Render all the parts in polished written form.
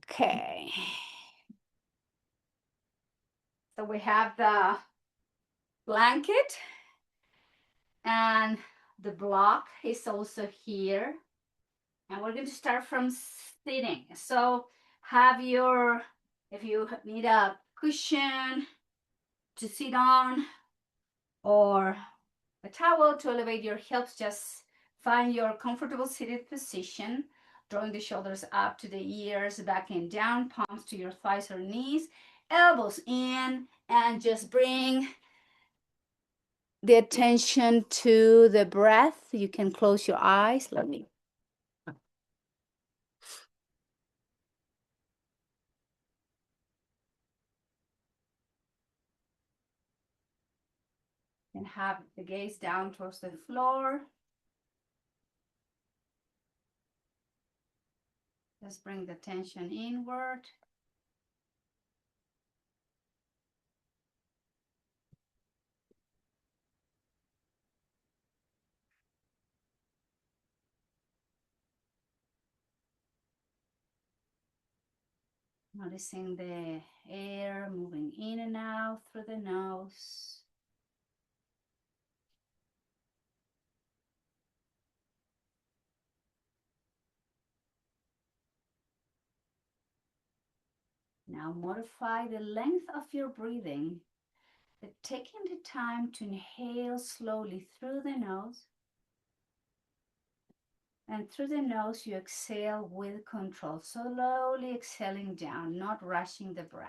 Okay. So we have the blanket and the block is also here. And we're going to start from sitting. So have your, if you need a cushion to sit on or a towel to elevate your hips, just find your comfortable seated position, drawing the shoulders up to the ears, back and down, palms to your thighs or knees, elbows in, and just bring the attention to the breath. You can close your eyes. Let me. And have the gaze down towards the floor. Just bring the tension inward. Noticing the air moving in and out through the nose. Now modify the length of your breathing, but taking the time to inhale slowly through the nose. And through the nose, you exhale with control, slowly exhaling down, not rushing the breath.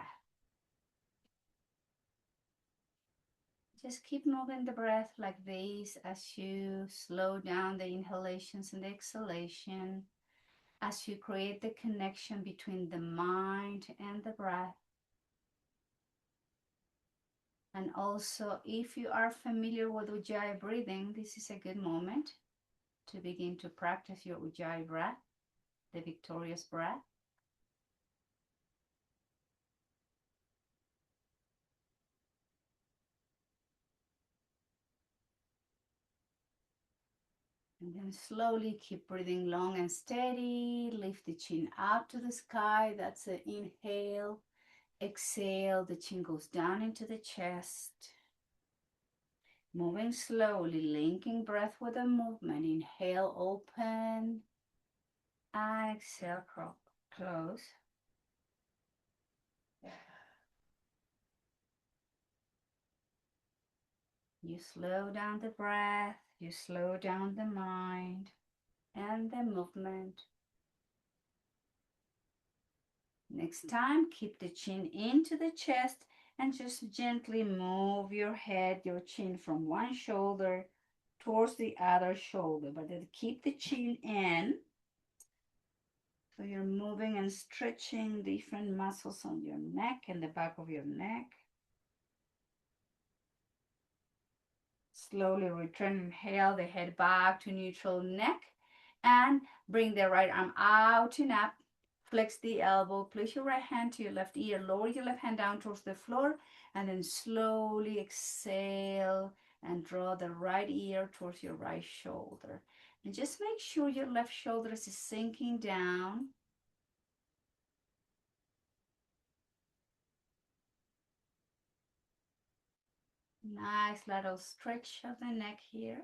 Just keep moving the breath like this as you slow down the inhalations and the exhalation, as you create the connection between the mind and the breath. And also, if you are familiar with Ujjayi breathing, this is a good moment to begin to practice your Ujjayi breath, the victorious breath. And then slowly keep breathing long and steady. Lift the chin up to the sky. That's an inhale. Exhale, the chin goes down into the chest. Moving slowly, linking breath with the movement. Inhale, open. Exhale, close. You slow down the breath, you slow down the mind and the movement. Next time, keep the chin into the chest and just gently move your head, your chin from one shoulder towards the other shoulder, but then keep the chin in. So you're moving and stretching different muscles on your neck and the back of your neck. Slowly return, inhale the head back to neutral neck and bring the right arm out and up. Flex the elbow, place your right hand to your left ear, lower your left hand down towards the floor, and then slowly exhale and draw the right ear towards your right shoulder. And just make sure your left shoulder is sinking down. Nice little stretch of the neck here.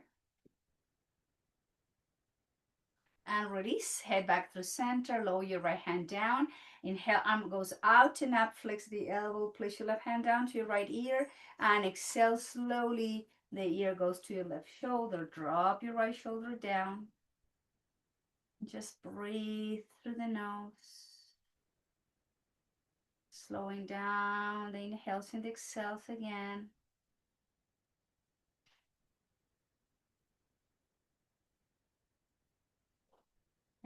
And release, head back to center, lower your right hand down. Inhale, arm goes out and up, flex the elbow, place your left hand down to your right ear, and exhale slowly. The ear goes to your left shoulder. Drop your right shoulder down. Just breathe through the nose. Slowing down the inhales and exhales again.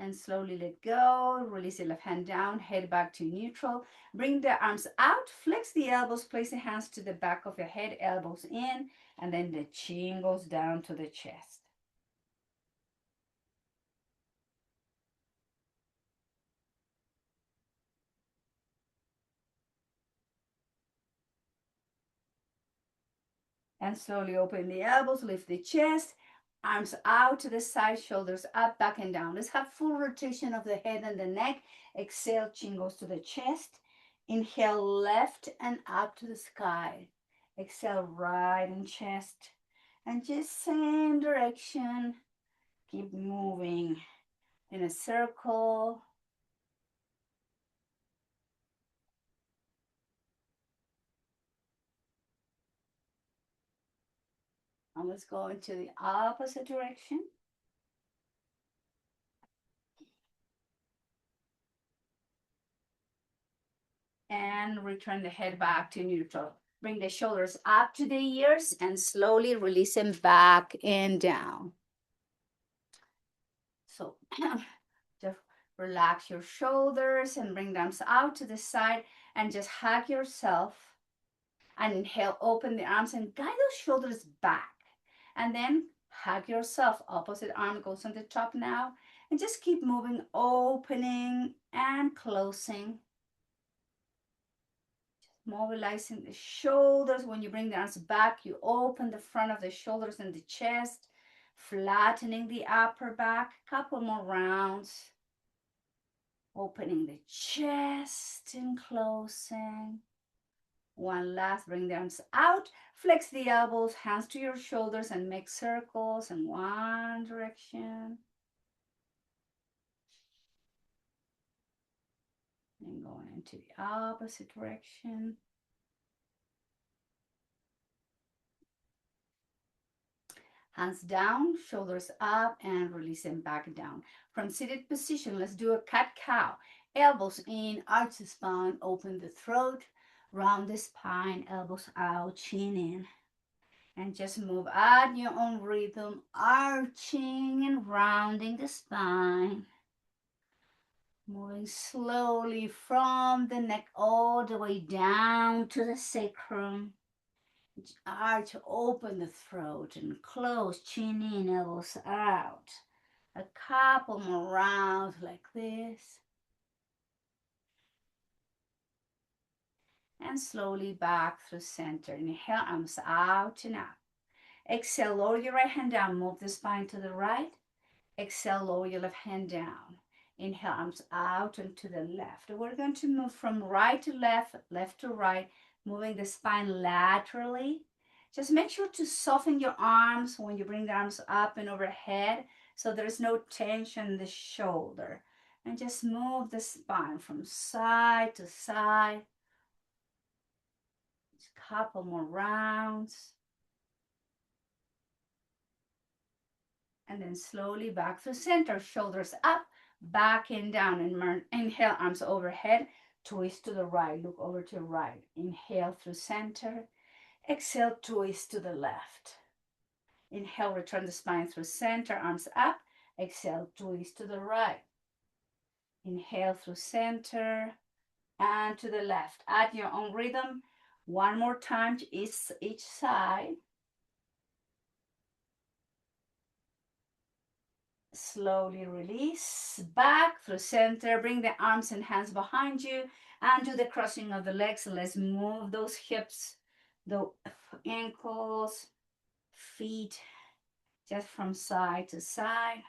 And slowly let go. Release the left hand down, head back to neutral. Bring the arms out, flex the elbows, place the hands to the back of your head, elbows in, and then the chin goes down to the chest. And slowly open the elbows, lift the chest, Arms out to the side, shoulders up, back and down. Let's have full rotation of the head and the neck. Exhale, chin goes to the chest. Inhale, left and up to the sky. Exhale, right and chest. And just same direction. Keep moving in a circle. And let's go into the opposite direction. And return the head back to neutral. Bring the shoulders up to the ears and slowly release them back and down. So just relax your shoulders and bring them out to the side and just hug yourself. And inhale, open the arms and guide those shoulders back. And then hug yourself. Opposite arm goes on the top now. And just keep moving, opening and closing. Mobilizing the shoulders. When you bring the arms back, you open the front of the shoulders and the chest, flattening the upper back. Couple more rounds. Opening the chest and closing. One last, bring the arms out. Flex the elbows, hands to your shoulders and make circles in one direction. And going into the opposite direction. Hands down, shoulders up, and release them back down. From seated position, let's do a cat-cow. Elbows in, arch the spine, open the throat, round the spine, elbows out, chin in. And just move at your own rhythm, arching and rounding the spine. Moving slowly from the neck all the way down to the sacrum. Arch, open the throat and close, chin in, elbows out. A couple more rounds like this. And slowly back through center. Inhale, arms out and up. Exhale, lower your right hand down. Move the spine to the right. Exhale, lower your left hand down. Inhale, arms out and to the left. We're going to move from right to left, left to right, moving the spine laterally. Just make sure to soften your arms when you bring the arms up and overhead so there's no tension in the shoulder. And just move the spine from side to side. Just a couple more rounds. And then slowly back to center, shoulders up, back and down. And inhale, arms overhead, twist to the right, look over to the right. Inhale through center, exhale, twist to the left. Inhale, return the spine through center, arms up, exhale, twist to the right. Inhale through center and to the left. At your own rhythm, one more time to each side. Slowly release back through center. Bring the arms and hands behind you and do the crossing of the legs. Let's move those hips, the ankles, feet, just from side to side.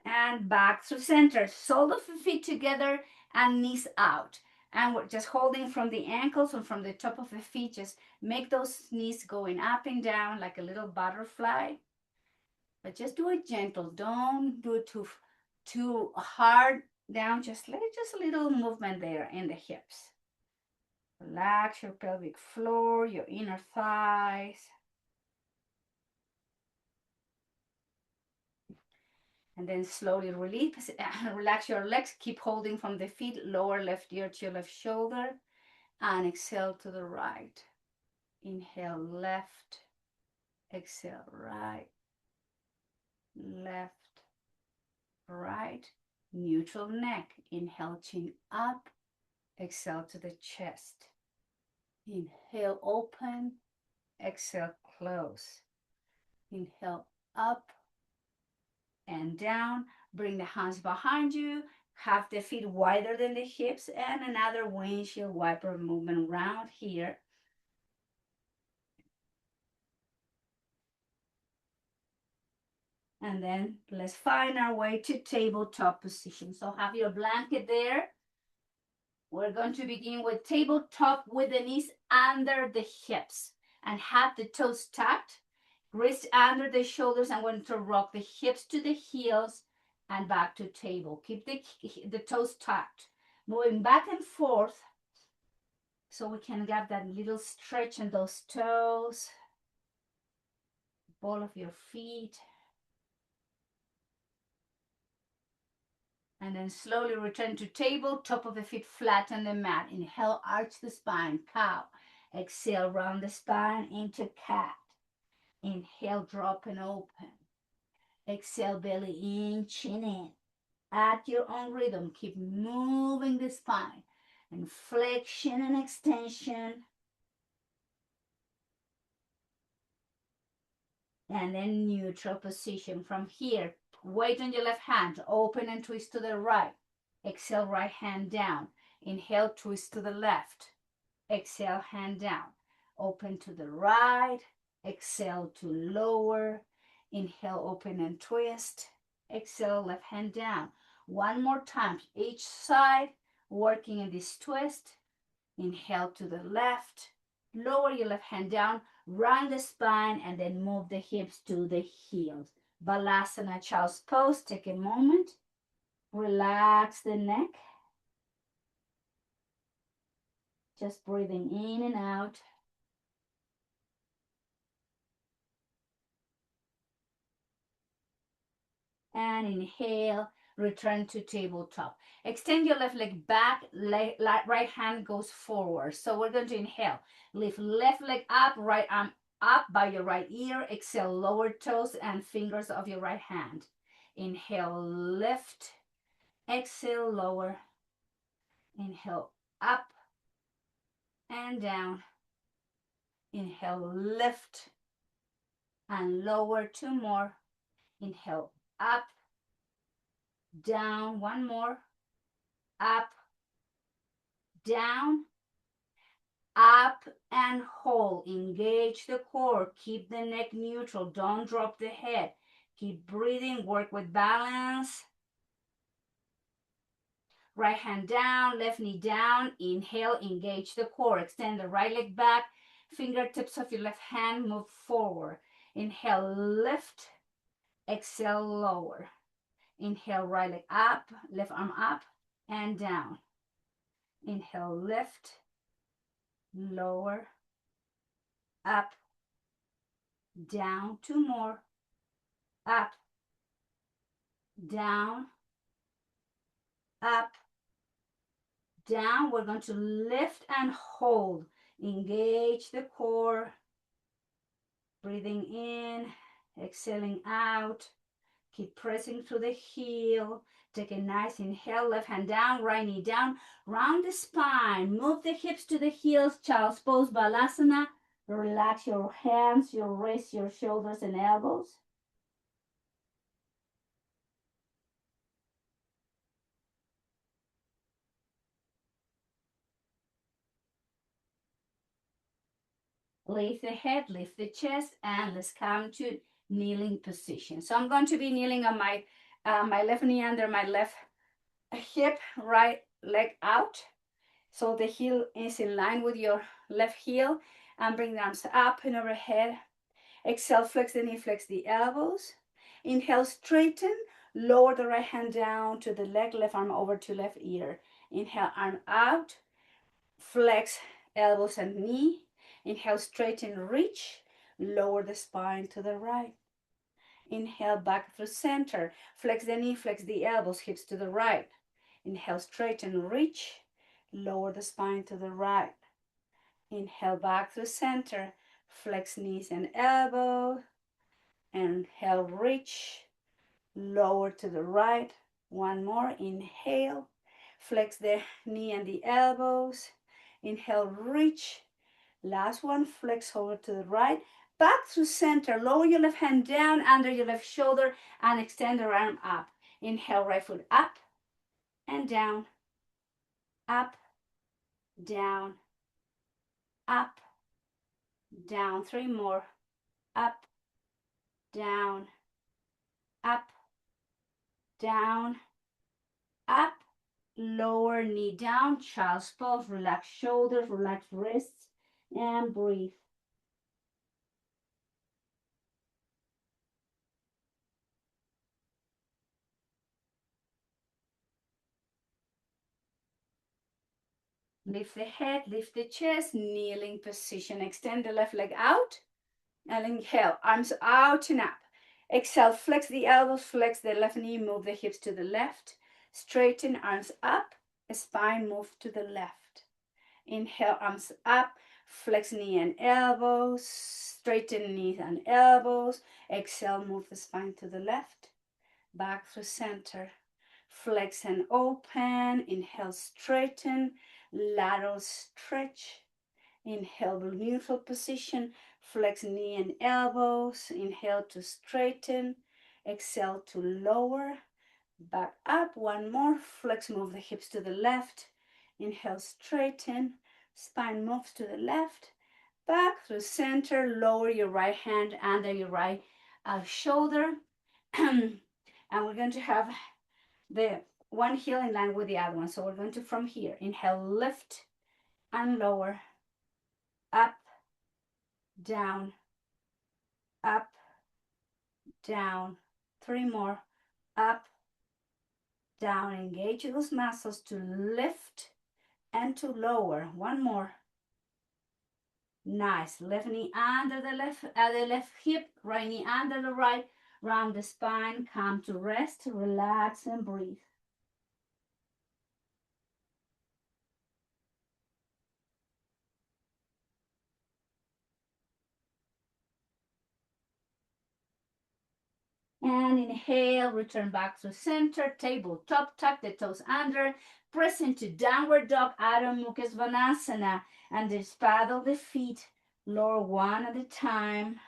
And back through center. Sole of the feet together and knees out. And we're just holding from the ankles and from the top of the feet. Just make those knees going up and down like a little butterfly. But just do it gentle. Don't do it too hard down. Just let it, just a little movement there in the hips. Relax your pelvic floor, your inner thighs. And then slowly release, relax your legs. Keep holding from the feet, lower left ear to your left shoulder. And exhale to the right. Inhale left. Exhale right. Left. Right. Neutral neck. Inhale, chin up. Exhale to the chest. Inhale, open. Exhale, close. Inhale, up and down. Bring the hands behind you. Have the feet wider than the hips. And another windshield wiper movement around here. And then let's find our way to tabletop position. So have your blanket there. We're going to begin with tabletop with the knees under the hips and have the toes tucked, wrist under the shoulders. I'm going to rock the hips to the heels and back to table. Keep the toes tucked, moving back and forth so we can get that little stretch in those toes, ball of your feet. And then slowly return to table, top of the feet flat on the mat. Inhale, arch the spine, cow. Exhale, round the spine into cat. Inhale, drop and open. Exhale, belly in, chin in. At your own rhythm, keep moving the spine. And flexion and extension. And then neutral position. From here, weight on your left hand, open and twist to the right. Exhale, right hand down. Inhale, twist to the left. Exhale, hand down. Open to the right. Exhale to lower. Inhale, open and twist. Exhale, left hand down. One more time, each side, working in this twist. Inhale to the left. Lower your left hand down. Round the spine and then move the hips to the heels. Balasana, child's pose. Take a moment. Relax the neck. Just breathing in and out. And inhale, return to tabletop. Extend your left leg back, right hand goes forward. So we're going to inhale, lift left leg up, right arm up by your right ear. Exhale, lower toes and fingers of your right hand. Inhale, lift. Exhale, lower. Inhale, up and down. Inhale, lift and lower. Two more. Inhale, up, down. One more. Up, down, up and hold. Engage the core. Keep the neck neutral. Don't drop the head. Keep breathing. Work with balance. Right hand down, left knee down. Inhale, engage the core. Extend the right leg back. Fingertips of your left hand move forward. Inhale, lift. Exhale, lower. Inhale, right leg up, left arm up and down. Inhale, lift, lower, up, down. Two more. Up, down, up, down. We're going to lift and hold. Engage the core. Breathing in, exhaling out. Keep pressing through the heel. Take a nice inhale, left hand down, right knee down. Round the spine. Move the hips to the heels. Child's pose, Balasana. Relax your hands, your wrists, your shoulders and elbows. Lift the head, lift the chest, and let's come to kneeling position. So I'm going to be kneeling on my left knee under my left hip, right leg out. So the heel is in line with your left heel. And bring the arms up and overhead. Exhale, flex the knee, flex the elbows. Inhale, straighten. Lower the right hand down to the leg, left arm over to left ear. Inhale, arm out. Flex elbows and knee. Inhale, straighten, reach. Lower the spine to the right. Inhale, back through center. Flex the knee, flex the elbows, hips to the right. Inhale, straighten, reach. Lower the spine to the right. Inhale, back through center. Flex knees and elbows. Inhale, reach. Lower to the right. One more. Inhale. Flex the knee and the elbows. Inhale, reach. Last one, flex over to the right. Back through center. Lower your left hand down under your left shoulder and extend the arm up. Inhale, right foot up and down. Up, down, up, down. Three more. Up, down, up, down, up, lower knee down, child's pose, relax shoulders, relax wrists, and breathe. Lift the head, lift the chest, kneeling position. Extend the left leg out and inhale, arms out and up. Exhale, flex the elbows, flex the left knee, move the hips to the left. Straighten, arms up, spine move to the left. Inhale, arms up, flex knee and elbows, straighten knees and elbows. Exhale, move the spine to the left, back through center. Flex and open, inhale, straighten, lateral stretch. Inhale, neutral position, flex knee and elbows. Inhale to straighten, exhale to lower, back up. One more, flex, move the hips to the left. Inhale, straighten, spine moves to the left, back through center, lower your right hand under your right shoulder. And we're going to have the one heel in line with the other one. So we're going to, from here, inhale, lift and lower, up, down, up, down. Three more, up, down. Engage those muscles to lift and to lower. One more. Nice. Left knee under the left hip, right knee under the right. Round the spine, come to rest, relax and breathe. And inhale, return back to center, tabletop, tuck the toes under, press into downward dog, Adho Mukha Svanasana, and just paddle the feet, lower one at a time.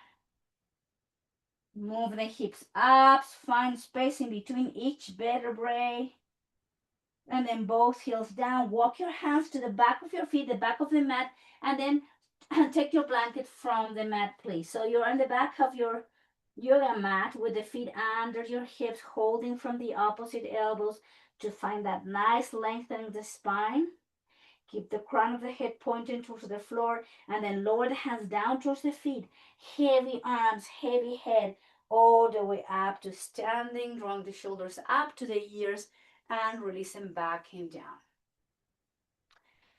Move the hips up, find space in between each vertebrae. And then both heels down. Walk your hands to the back of your feet, the back of the mat, and then take your blanket from the mat, please. So you're on the back of your yoga mat with the feet under your hips, holding from the opposite elbows to find that nice lengthening of the spine. Keep the crown of the head pointing towards the floor, and then lower the hands down towards the feet. Heavy arms, heavy head, all the way up to standing. Drawing the shoulders up to the ears and releasing back and down.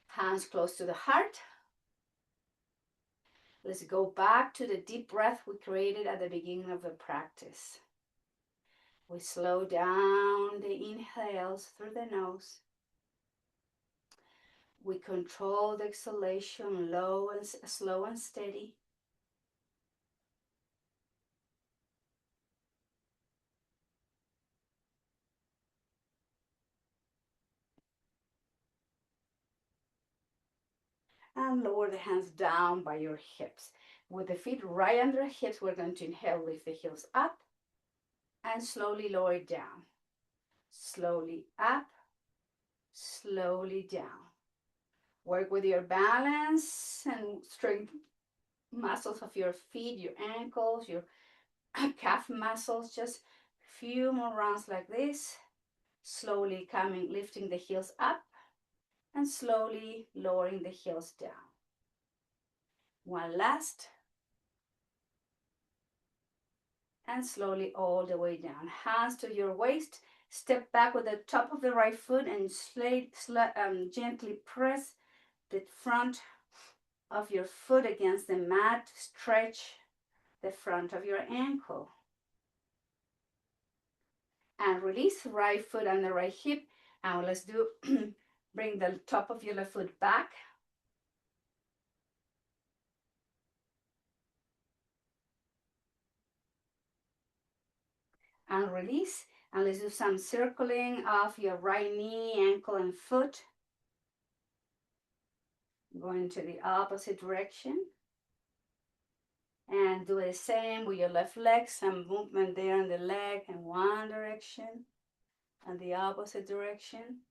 Hands close to the heart. Let's go back to the deep breath we created at the beginning of the practice. We slow down the inhales through the nose. We control the exhalation, low and slow and steady. And lower the hands down by your hips. With the feet right under the hips, we're going to inhale, lift the heels up, and slowly lower it down. Slowly up, slowly down. Work with your balance and strength muscles of your feet, your ankles, your calf muscles. Just a few more rounds like this. Slowly coming, lifting the heels up and slowly lowering the heels down. One last. And slowly all the way down. Hands to your waist. Step back with the top of the right foot and gently press the front of your foot against the mat. Stretch the front of your ankle. And release right foot on the right hip. And let's do, bring the top of your left foot back. And release. And let's do some circling of your right knee, ankle, and foot. Going to the opposite direction. And do the same with your left leg. Some movement there in the leg in one direction and the opposite direction.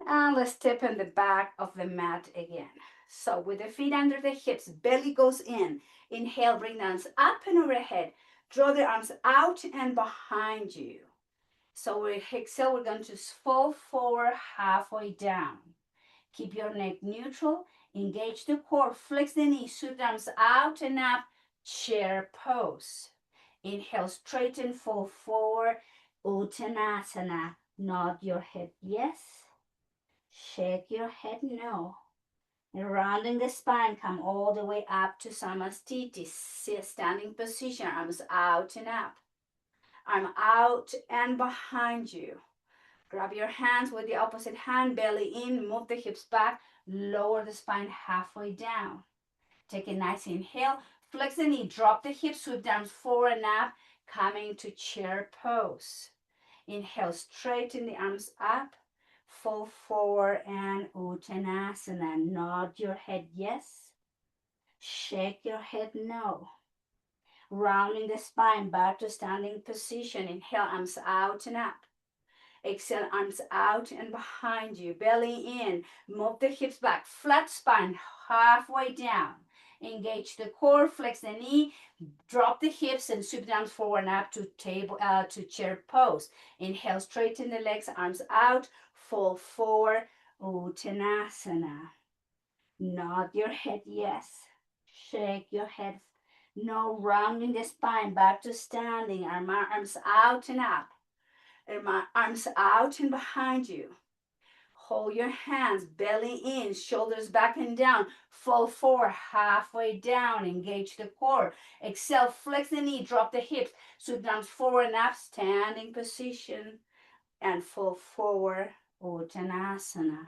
And let's step in the back of the mat again. So with the feet under the hips, belly goes in. Inhale, bring the arms up and overhead. Draw the arms out and behind you. So we exhale, we're going to fall forward halfway down. Keep your neck neutral. Engage the core. Flex the knees. Sweep the arms out and up. Chair pose. Inhale, straighten, fall forward. Uttanasana. Nod your head yes. Shake your head no. And rounding the spine, come all the way up to Samastiti. Standing position. Arms out and up. Arm out and behind you. Grab your hands with the opposite hand, belly in, move the hips back, lower the spine halfway down. Take a nice inhale, flex the knee, drop the hips, sweep the arms forward and up, coming to chair pose. Inhale, straighten the arms up, fall forward and Uttanasana. Nod your head yes, shake your head no. Rounding the spine, back to standing position. Inhale, arms out and up. Exhale, arms out and behind you. Belly in. Move the hips back. Flat spine, halfway down. Engage the core. Flex the knee. Drop the hips and sweep the arms forward and up to to chair pose. Inhale, straighten the legs. Arms out. Fall forward. Uttanasana. Nod your head yes. Shake your head no. Rounding the spine. Back to standing. Arms out and up. Arms out and behind you. Hold your hands, belly in, shoulders back and down. Fall forward, halfway down. Engage the core. Exhale, flex the knee, drop the hips. Sweep the arms forward and up, standing position. And fall forward, Uttanasana.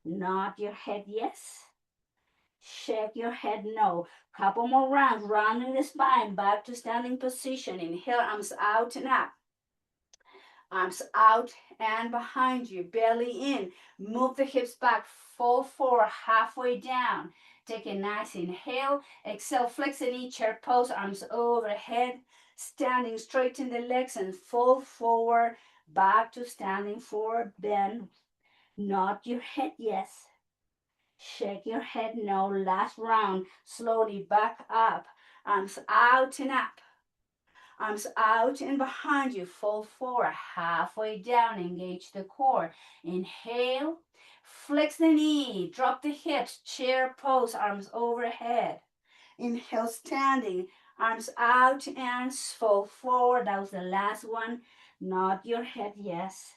Nod your head yes. Shake your head no. Couple more rounds, rounding the spine, back to standing position. Inhale, arms out and up. Arms out and behind you, belly in. Move the hips back, fall forward, halfway down. Take a nice inhale. Exhale, flex the knee, chair pose, arms overhead. Standing, straighten the legs and fall forward, back to standing forward, bend. Nod your head yes. Shake your head no. Last round, slowly back up. Arms out and up. Arms out and behind you, fall forward, halfway down, engage the core. Inhale, flex the knee, drop the hips, chair pose, arms overhead. Inhale, standing, arms out and fall forward. That was the last one. Nod your head yes.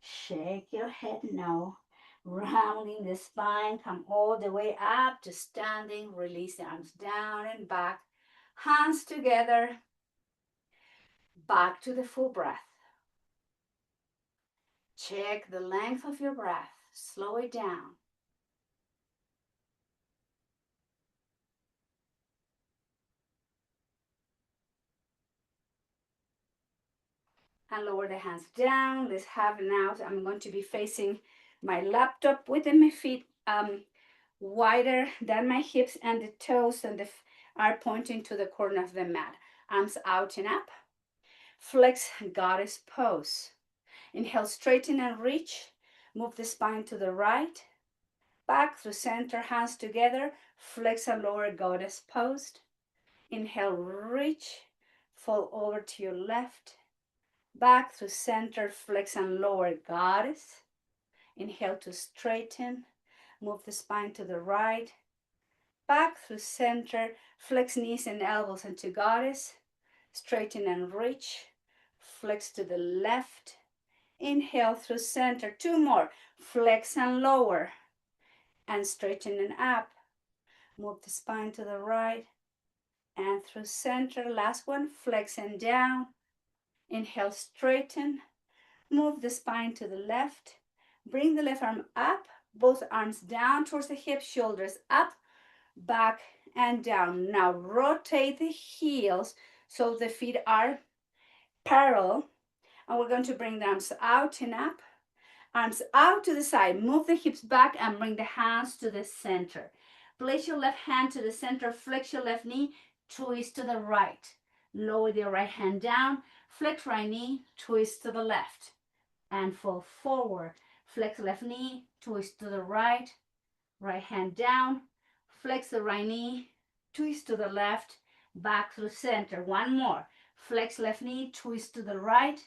Shake your head no. Rounding the spine, come all the way up to standing. Release the arms down and back. Hands together. Back to the full breath. Check the length of your breath. Slow it down. And lower the hands down. Let's have it now. I'm going to be facing my laptop with my feet wider than my hips, and the toes are pointing to the corner of the mat. Arms out and up. Flex goddess pose. Inhale, straighten and reach. Move the spine to the right. Back through center, hands together. Flex and lower goddess pose. Inhale, reach. Fall over to your left. Back through center, flex and lower goddess. Inhale to straighten. Move the spine to the right. Back through center, flex knees and elbows into goddess. Straighten and reach. Flex to the left. Inhale through center. Two more. Flex and lower. And straighten and up. Move the spine to the right. And through center. Last one. Flex and down. Inhale, straighten. Move the spine to the left. Bring the left arm up. Both arms down towards the hips. Shoulders up. Back and down. Now rotate the heels so the feet are parallel. And we're going to bring the arms out and up. Arms out to the side. Move the hips back and bring the hands to the center. Place your left hand to the center. Flex your left knee. Twist to the right. Lower the right hand down. Flex right knee. Twist to the left. And fall forward. Flex left knee. Twist to the right. Right hand down. Flex the right knee. Twist to the left. back through center. One more. Flex left knee, twist to the right,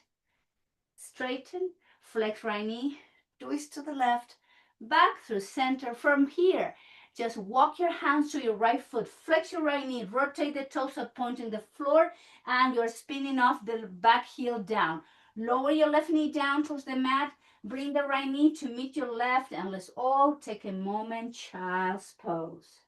straighten, flex right knee, twist to the left, back through center. From here, just walk your hands to your right foot, flex your right knee, rotate the toes up, pointing the floor, and you're spinning off the back heel down. Lower your left knee down towards the mat, bring the right knee to meet your left, and let's all take a moment, child's pose.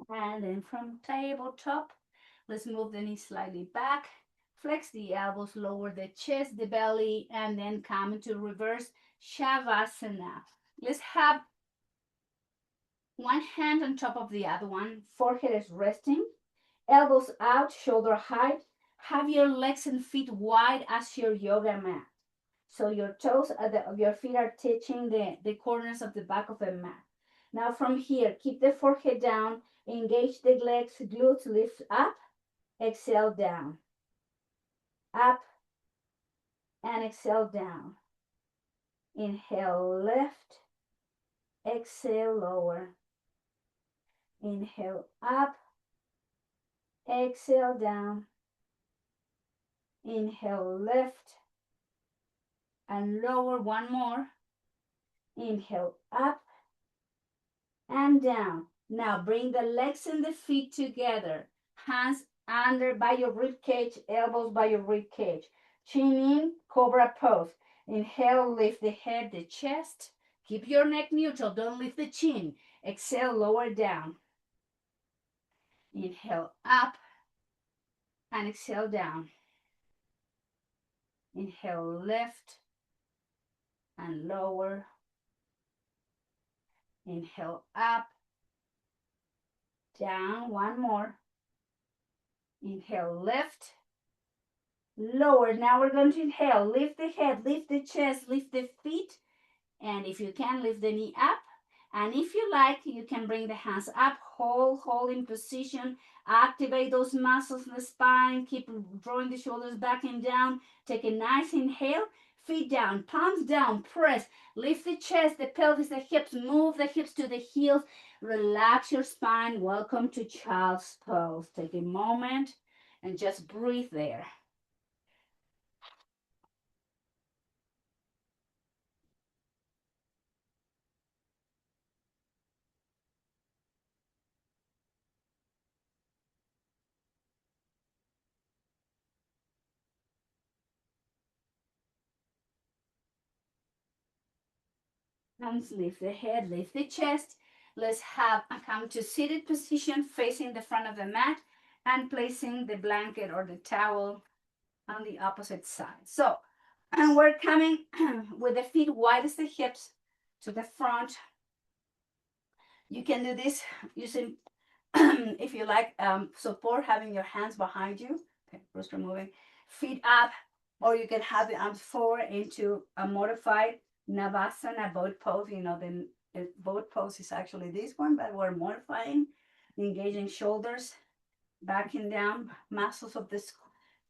And then from tabletop, let's move the knees slightly back, flex the elbows, lower the chest, the belly, and then come into reverse Shavasana. Let's have one hand on top of the other one, forehead is resting, elbows out, shoulder height. Have your legs and feet wide as your yoga mat. So your toes of your feet are touching the corners of the back of the mat. Now from here, keep the forehead down, engage the legs, glutes, lift up, exhale down, up, and exhale down. Inhale, lift, exhale, lower. Inhale, up, exhale, down. Inhale, lift, and lower. One more. Inhale, up and down. Now bring the legs and the feet together. Hands under by your rib cage, elbows by your rib cage. Chin in, cobra pose. Inhale, lift the head, the chest. Keep your neck neutral, don't lift the chin. Exhale, lower down. Inhale, up and exhale down. Inhale, lift and lower. Inhale, up, down. One more. Inhale, lift, lower. Now we're going to inhale, lift the head, lift the chest, lift the feet, and if you can, lift the knee up. And if you like, you can bring the hands up, hold in position, activate those muscles in the spine, keep drawing the shoulders back and down. Take a nice inhale, feet down, palms down, press, lift the chest, the pelvis, the hips, move the hips to the heels, relax your spine. Welcome to child's pose. Take a moment and just breathe there. Hands lift the head, lift the chest. Let's come to seated position facing the front of the mat and placing the blanket or the towel on the opposite side. So, and we're coming with the feet wide as the hips to the front. You can do this using, if you like, support, having your hands behind you. Okay, first removing. Feet up, or you can have the arms forward into a modified Navasana boat pose. You know, the boat pose is actually this one, but we're modifying, engaging shoulders, backing down, muscles of the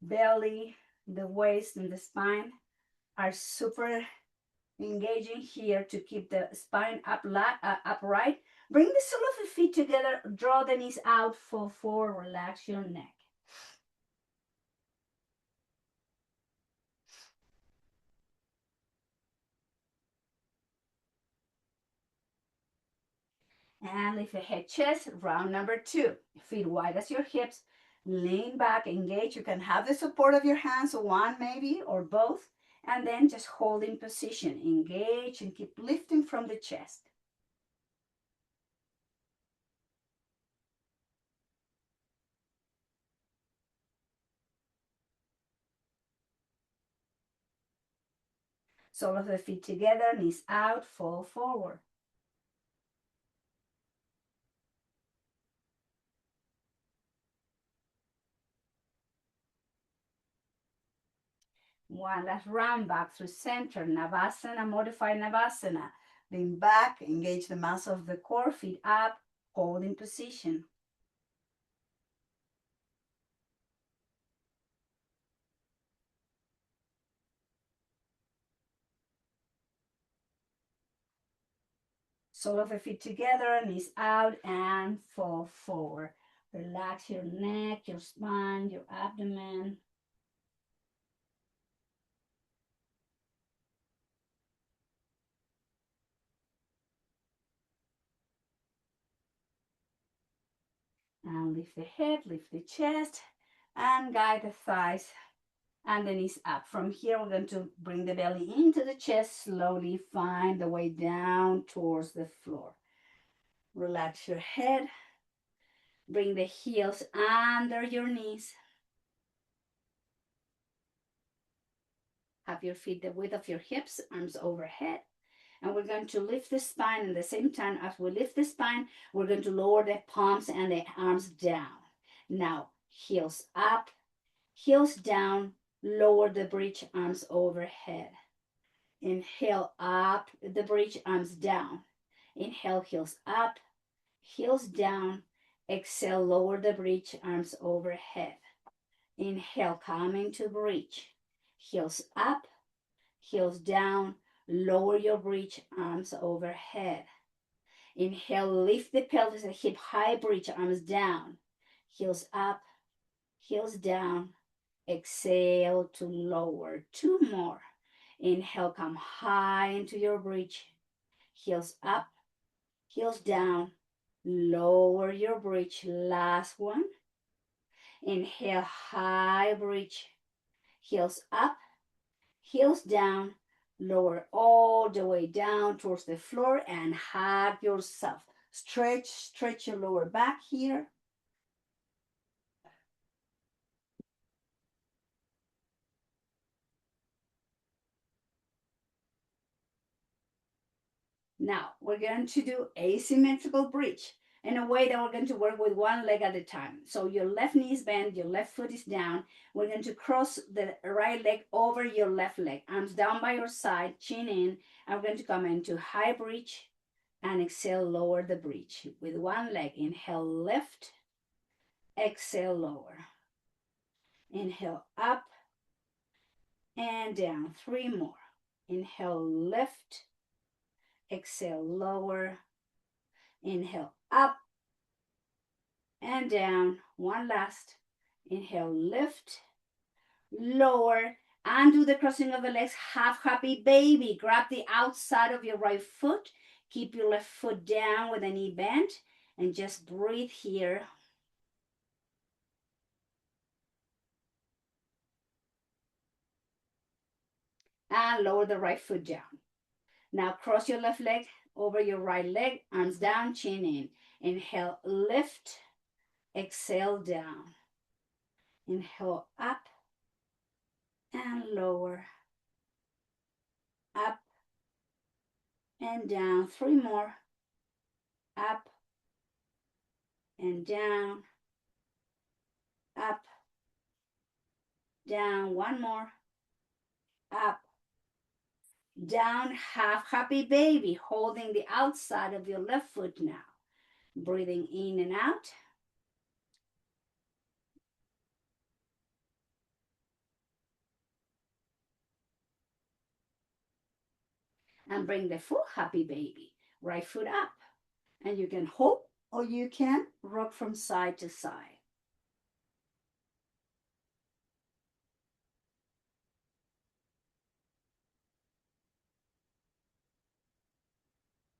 belly, the waist, and the spine are super engaging here to keep the spine upright. Bring the sole of the feet together, draw the knees out, fall forward, relax your neck. And lift the head, chest, round number 2. Feet wide as your hips, lean back, engage. You can have the support of your hands, one maybe, or both, and then just hold in position. Engage and keep lifting from the chest. Sole of the feet together, knees out, fall forward. One last round back through center, Navasana, modified Navasana. Lean back, engage the muscle of the core, feet up, hold in position. Sole of the feet together, knees out, and fall forward. Relax your neck, your spine, your abdomen. And lift the head, lift the chest, and guide the thighs and the knees up. From here, we're going to bring the belly into the chest, slowly find the way down towards the floor. Relax your head, bring the heels under your knees. Have your feet the width of your hips, arms overhead. And we're going to lift the spine. At the same time as we lift the spine, we're going to lower the palms and the arms down. Now, heels up, heels down, lower the bridge, arms overhead. Inhale up, the bridge, arms down. Inhale, heels up, heels down. Exhale, lower the bridge, arms overhead. Inhale, come into bridge. Heels up, heels down. Lower your bridge, arms overhead. Inhale, lift the pelvis and hip high bridge, arms down. Heels up, heels down. Exhale to lower. Two more. Inhale, come high into your bridge. Heels up, heels down. Lower your bridge. Last one. Inhale, high bridge. Heels up, heels down. Lower all the way down towards the floor and hug yourself. Stretch your lower back here. Now, we're going to do asymmetrical bridge in a way that we're going to work with one leg at a time. So your left knee is bent, your left foot is down. We're going to cross the right leg over your left leg. Arms down by your side, chin in. And we're going to come into high bridge and exhale, lower the bridge. With one leg, inhale, lift, exhale, lower. Inhale, up and down. Three more. Inhale, lift, exhale, lower. Inhale, up and down. One last. Inhale, lift, lower, and do the crossing of the legs. Half happy baby. Grab the outside of your right foot. Keep your left foot down with the knee bent. And just breathe here. And lower the right foot down. Now cross your left leg over your right leg. Arms down, chin in. Inhale, lift. Exhale, down. Inhale, up and lower. Up and down. Three more. Up and down. Up, down. One more. Up, down. Half happy baby. Holding the outside of your left foot now. Breathing in and out. And bring the full happy baby. Right foot up. And you can hold or you can rock from side to side.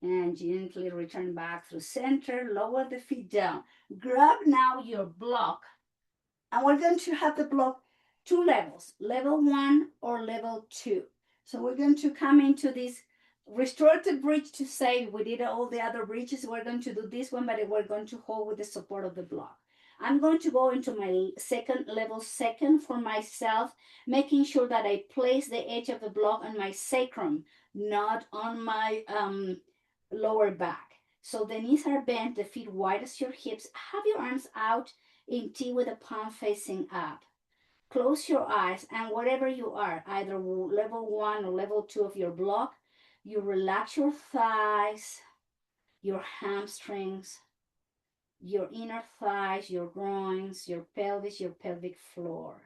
And gently return back through center. Lower the feet down. Grab now your block. And we're going to have the block two levels, level 1 or level 2. So we're going to come into this restorative bridge to say we did all the other bridges. We're going to do this one, but we're going to hold with the support of the block. I'm going to go into my second level second for myself, making sure that I place the edge of the block on my sacrum, not on my lower back. So the knees are bent, the feet wide as your hips. Have your arms out in T with the palm facing up. Close your eyes, and wherever you are, either level 1 or level 2 of your block, you relax your thighs, your hamstrings, your inner thighs, your groins, your pelvis, your pelvic floor.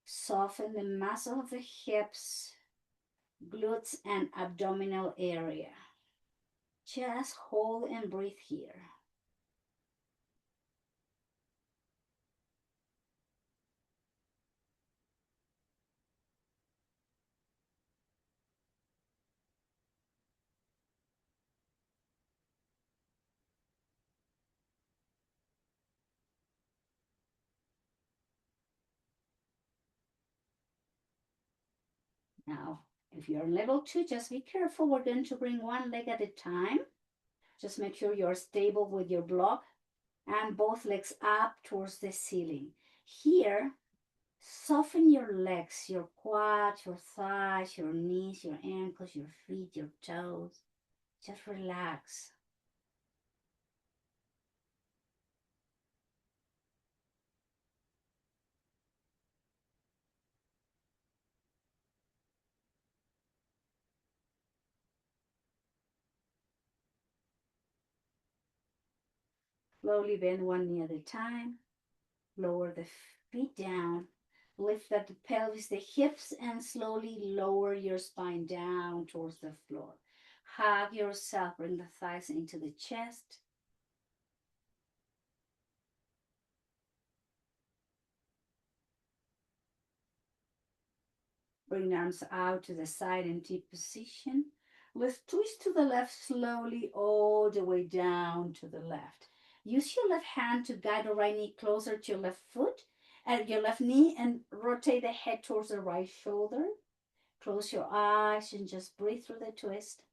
Soften the muscle of the hips, glutes, and abdominal area. Just hold and breathe here. Now, if you're level 2, just be careful. We're going to bring one leg at a time. Just make sure you're stable with your block and both legs up towards the ceiling. Here, soften your legs, your quads, your thighs, your knees, your ankles, your feet, your toes. Just relax. Slowly bend one knee at a time. Lower the feet down. Lift up the pelvis, the hips, and slowly lower your spine down towards the floor. Hug yourself. Bring the thighs into the chest. Bring the arms out to the side in deep position. Let's twist to the left slowly all the way down to the left. Use your left hand to guide the right knee closer to your left foot and your left knee, and rotate the head towards the right shoulder. Close your eyes and just breathe through the twist.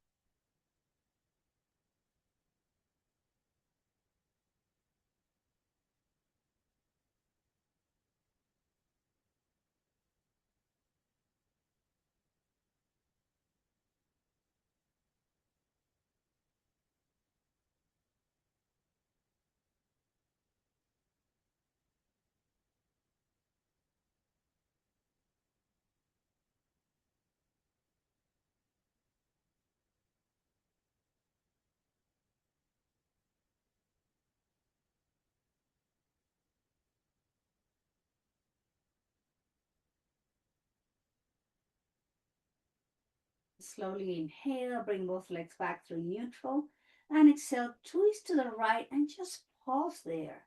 Slowly inhale, bring both legs back through neutral, and exhale, twist to the right and just pause there.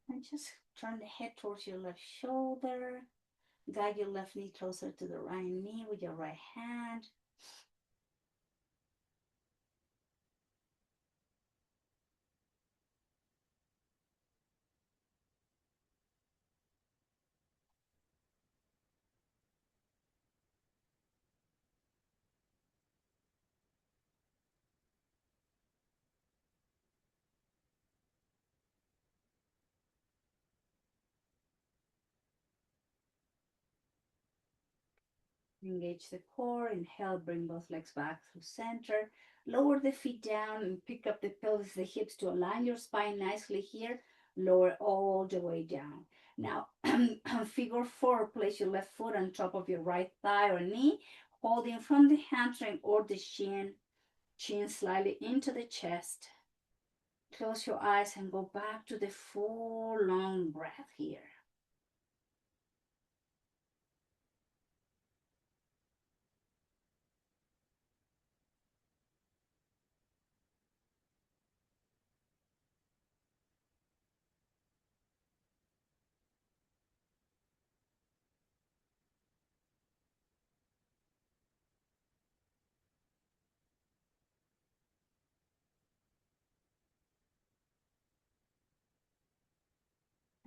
And just turn the head towards your left shoulder. Guide your left knee closer to the right knee with your right hand. Engage the core. Inhale, bring both legs back through center. Lower the feet down and pick up the pelvis, the hips to align your spine nicely here. Lower all the way down. Now, figure 4, place your left foot on top of your right thigh or knee, holding from the hamstring or the chin slightly into the chest. Close your eyes and go back to the full long breath here.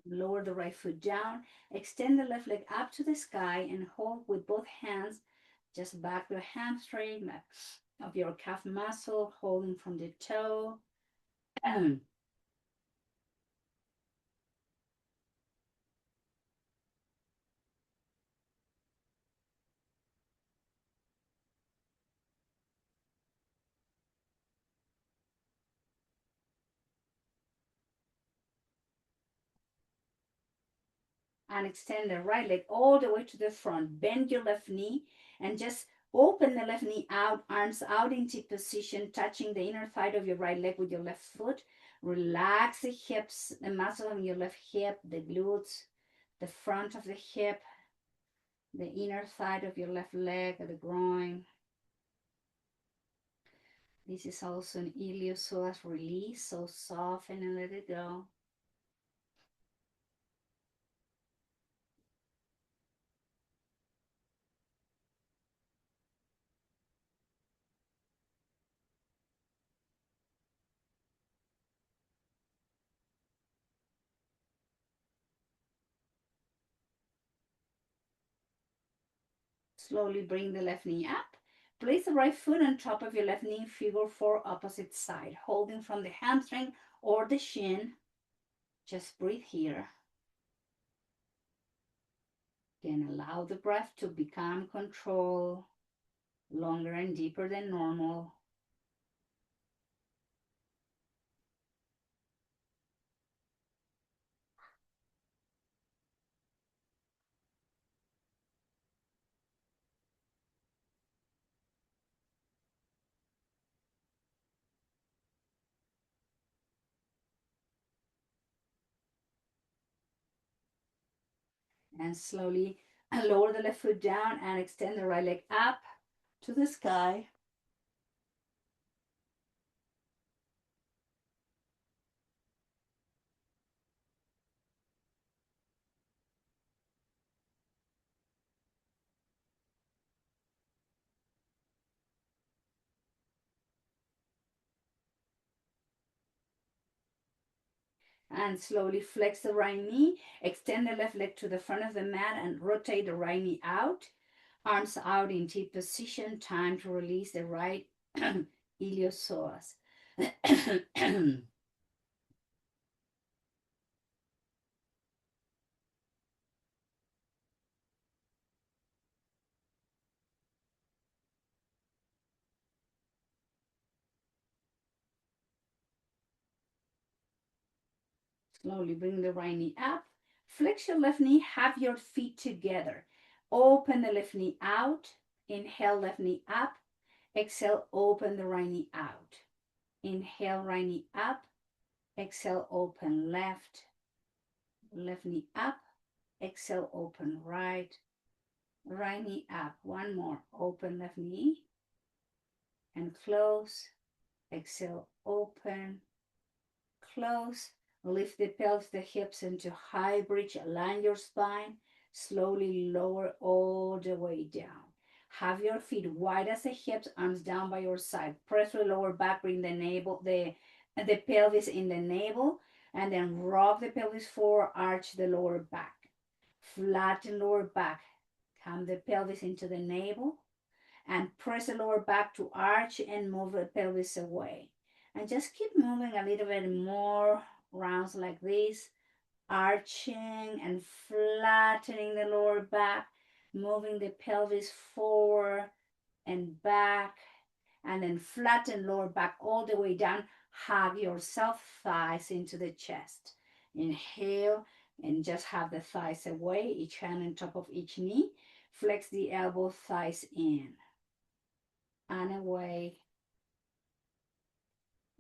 Lower the right foot down, extend the left leg up to the sky, and hold with both hands. Just back the hamstring of your calf muscle, holding from the toe. and extend the right leg all the way to the front. Bend your left knee and just open the left knee out, arms out into position, touching the inner thigh of your right leg with your left foot. Relax the hips, the muscle of your left hip, the glutes, the front of the hip, the inner thigh of your left leg, the groin. This is also an iliopsoas release, so soften and let it go. Slowly bring the left knee up. Place the right foot on top of your left knee, figure four, opposite side, holding from the hamstring or the shin. Just breathe here. Then allow the breath to become controlled, longer and deeper than normal. And slowly lower the left foot down and extend the right leg up to the sky. And slowly flex the right knee, extend the left leg to the front of the mat and rotate the right knee out. Arms out in T position. Time to release the right iliopsoas. Slowly bring the right knee up. Flex your left knee. Have your feet together. Open the left knee out. Inhale, left knee up. Exhale, open the right knee out. Inhale, right knee up. Exhale, open left. Left knee up. Exhale, open right. Right knee up. One more. Open left knee and close. Exhale, open, close. Lift the pelvis, the hips into high bridge. Align your spine. Slowly lower all the way down. Have your feet wide as the hips, arms down by your side. Press the lower back, bring the navel, the pelvis in the navel, and then rock the pelvis forward, arch the lower back. Flatten lower back. Come the pelvis into the navel and press the lower back to arch and move the pelvis away. And just keep moving a little bit more rounds like this, arching and flattening the lower back, moving the pelvis forward and back, and then flatten lower back all the way down. Hug yourself, thighs into the chest. Inhale and just have the thighs away, each hand on top of each knee. Flex the elbow, thighs in and away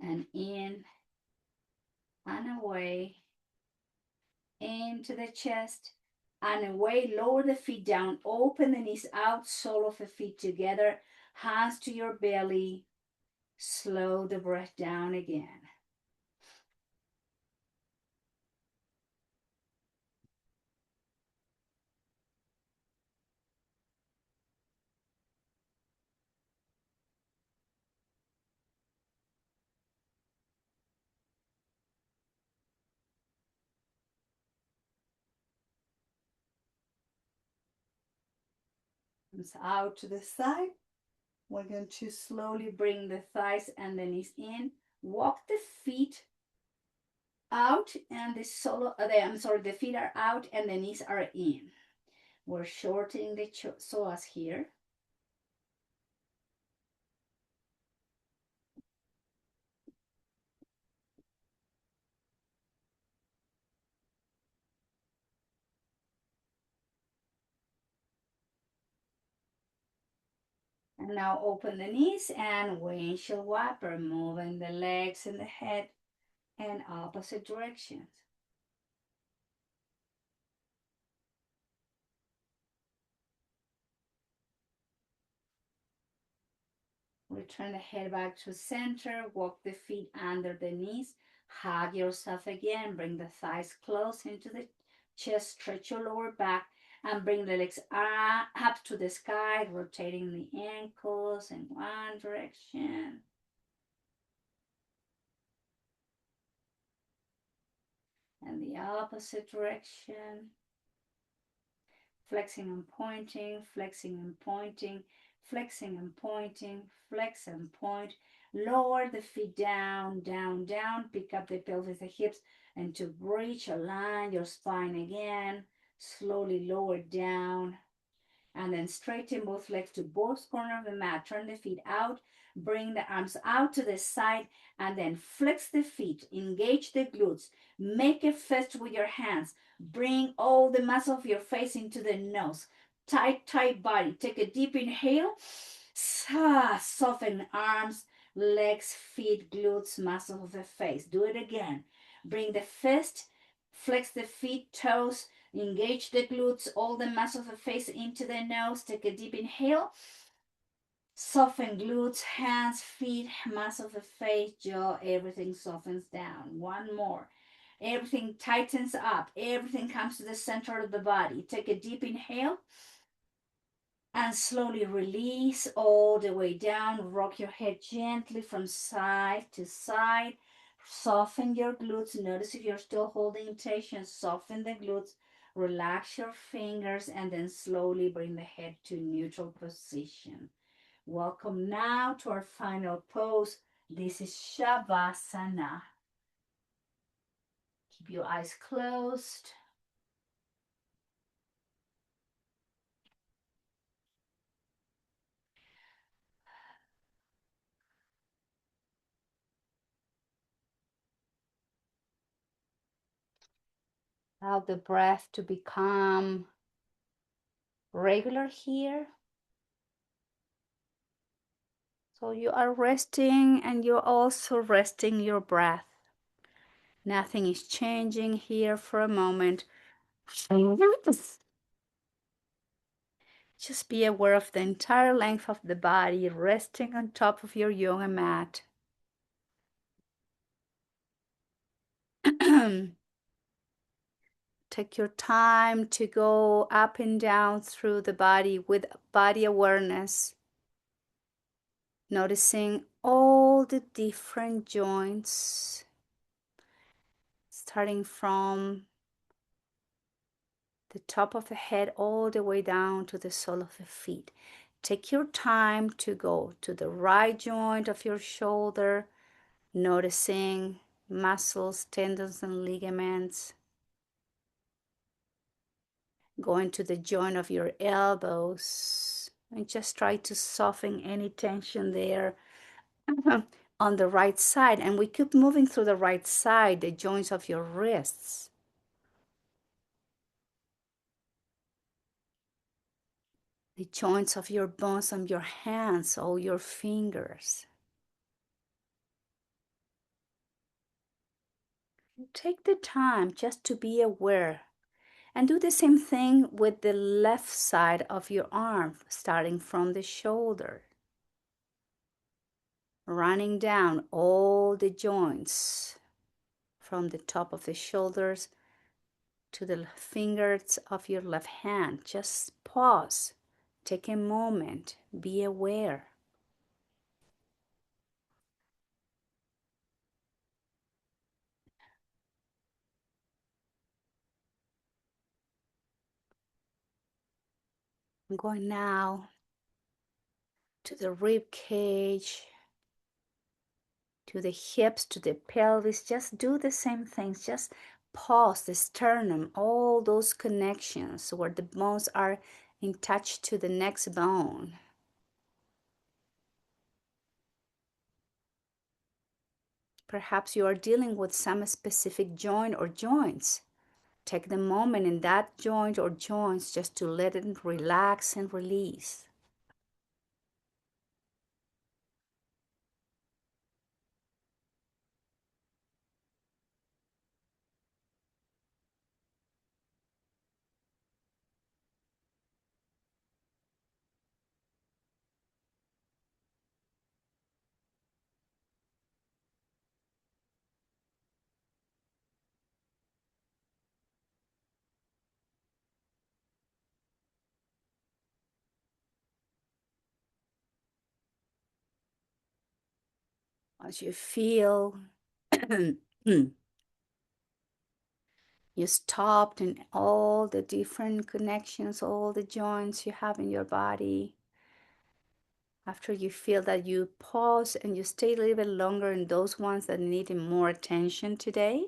and in and away into the chest and away. Lower the feet down, open the knees out, sole of the feet together, hands to your belly. Slow the breath down again. Hands out to the side. We're going to slowly bring the thighs and the knees in. Walk the feet out and the feet are out and the knees are in. We're shortening the psoas here. And now open the knees and windshield wiper, moving the legs and the head in opposite directions. Return the head back to center, walk the feet under the knees, hug yourself again, bring the thighs close into the chest, stretch your lower back, and bring the legs up to the sky, rotating the ankles in one direction and the opposite direction. Flexing and pointing, flexing and pointing, flexing and pointing, flex and point. Lower the feet down, down, down. Pick up the pelvis, the hips, and to bridge, align your spine again. Slowly lower down. And then straighten both legs to both corners of the mat. Turn the feet out. Bring the arms out to the side. And then flex the feet. Engage the glutes. Make a fist with your hands. Bring all the muscle of your face into the nose. Tight, tight body. Take a deep inhale. Soften arms, legs, feet, glutes, muscle of the face. Do it again. Bring the fist. Flex the feet, toes. Engage the glutes, all the muscles of the face into the nose. Take a deep inhale. Soften glutes, hands, feet, muscle of the face, jaw, everything softens down. One more. Everything tightens up. Everything comes to the center of the body. Take a deep inhale and slowly release all the way down. Rock your head gently from side to side. Soften your glutes. Notice if you're still holding tension, soften the glutes. Relax your fingers and then slowly bring the head to neutral position. Welcome now to our final pose. This is Shavasana. Keep your eyes closed. Allow the breath to become regular here. So you are resting and you're also resting your breath. Nothing is changing here for a moment. Just be aware of the entire length of the body resting on top of your yoga mat. Take your time to go up and down through the body with body awareness, noticing all the different joints, starting from the top of the head all the way down to the sole of the feet. Take your time to go to the right joint of your shoulder, noticing muscles, tendons, and ligaments. Going to the joint of your elbows and just try to soften any tension there on the right side. And we keep moving through the right side, the joints of your wrists. The joints of your bones and your hands, all your fingers. Take the time just to be aware. And do the same thing with the left side of your arm, starting from the shoulder. Running down all the joints from the top of the shoulders to the fingers of your left hand. Just pause. Take a moment. Be aware. I'm going now to the rib cage, to the hips, to the pelvis. Just do the same things. Just pause the sternum, all those connections where the bones are in touch to the next bone. Perhaps you are dealing with some specific joint or joints. Take the moment in that joint or joints just to let it relax and release. As you feel you stopped in all the different connections, all the joints you have in your body. After you feel that, you pause and you stay a little bit longer in those ones that need more attention today.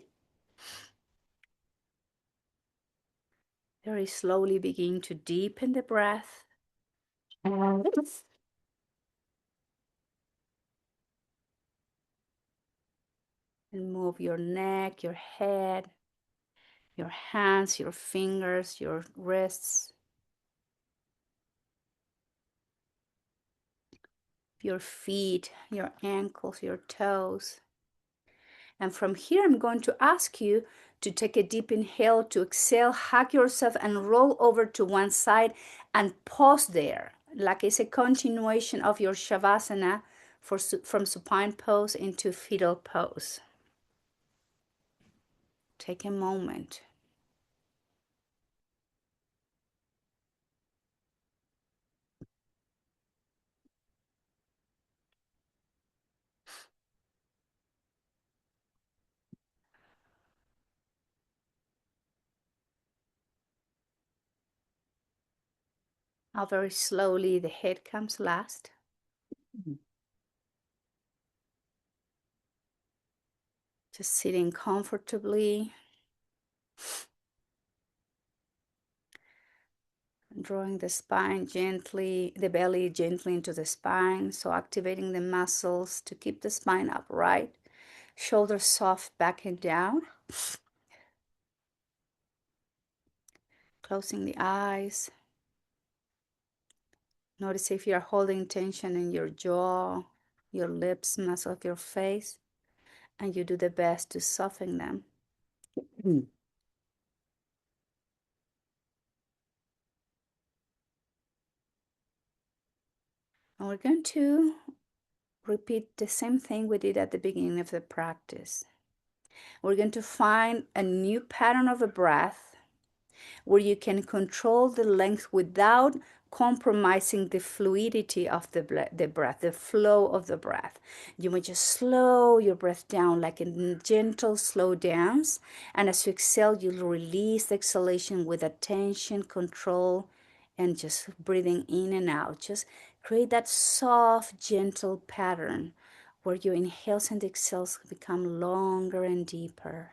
Very slowly begin to deepen the breath. And move your neck, your head, your hands, your fingers, your wrists, your feet, your ankles, your toes. And from here, I'm going to ask you to take a deep inhale, to exhale, hug yourself, and roll over to one side and pause there, like it's a continuation of your Shavasana from supine pose into fetal pose. Take a moment. Now, very slowly, the head comes last. Just sitting comfortably, drawing the spine gently, the belly gently into the spine. So activating the muscles to keep the spine upright. Shoulders soft back and down. Closing the eyes. Notice if you're holding tension in your jaw, your lips, muscle of your face, and you do the best to soften them. And we're going to repeat the same thing we did at the beginning of the practice. We're going to find a new pattern of a breath where you can control the length without compromising the fluidity of the breath, the flow of the breath. You might just slow your breath down like a gentle slow dance. And as you exhale, you'll release the exhalation with attention, control, and just breathing in and out. Just create that soft, gentle pattern where your inhales and exhales become longer and deeper.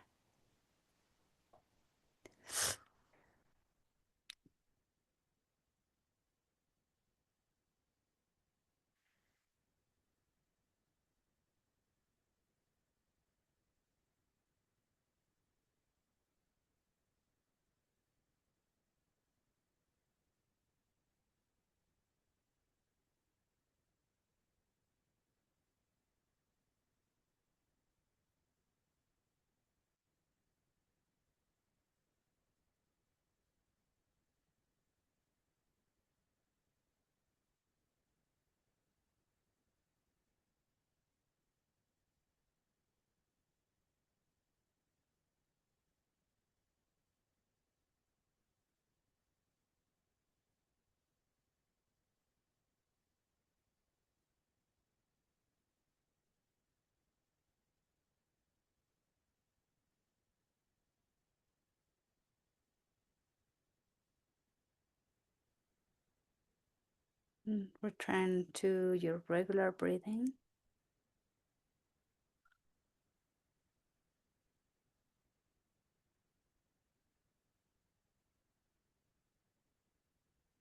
Return to your regular breathing.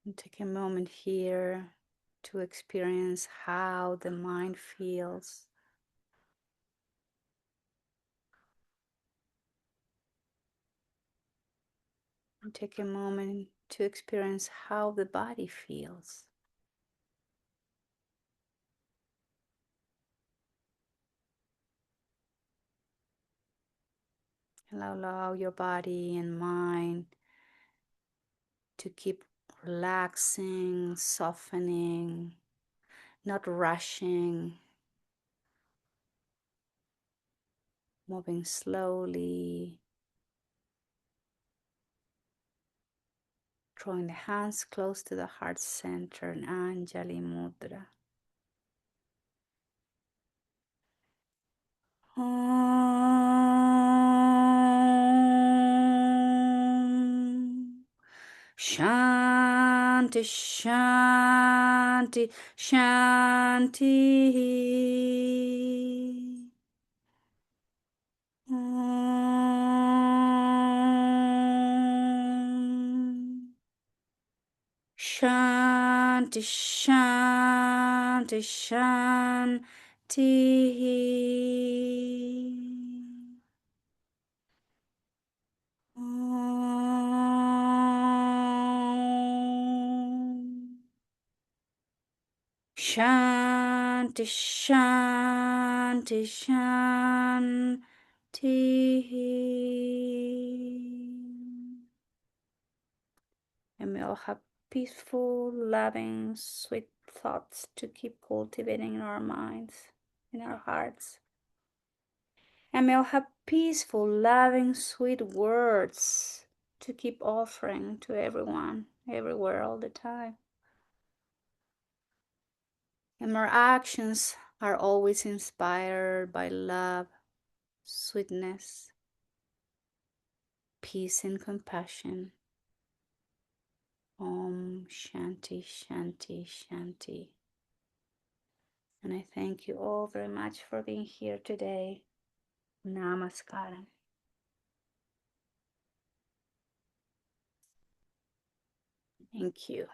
And take a moment here to experience how the mind feels. And take a moment to experience how the body feels. Allow your body and mind to keep relaxing, softening, not rushing, moving slowly, drawing the hands close to the heart center in Anjali Mudra. Shanti, Shanti, Shanti. Om. Shanti, Shanti, Shanti. Om. Shanti, Shanti, Shanti. And we all have peaceful, loving, sweet thoughts to keep cultivating in our minds, in our hearts. And may all have peaceful, loving, sweet words to keep offering to everyone, everywhere, all the time. And our actions are always inspired by love, sweetness, peace, and compassion. Om Shanti, Shanti, Shanti. And I thank you all very much for being here today. Namaskaram. Thank you.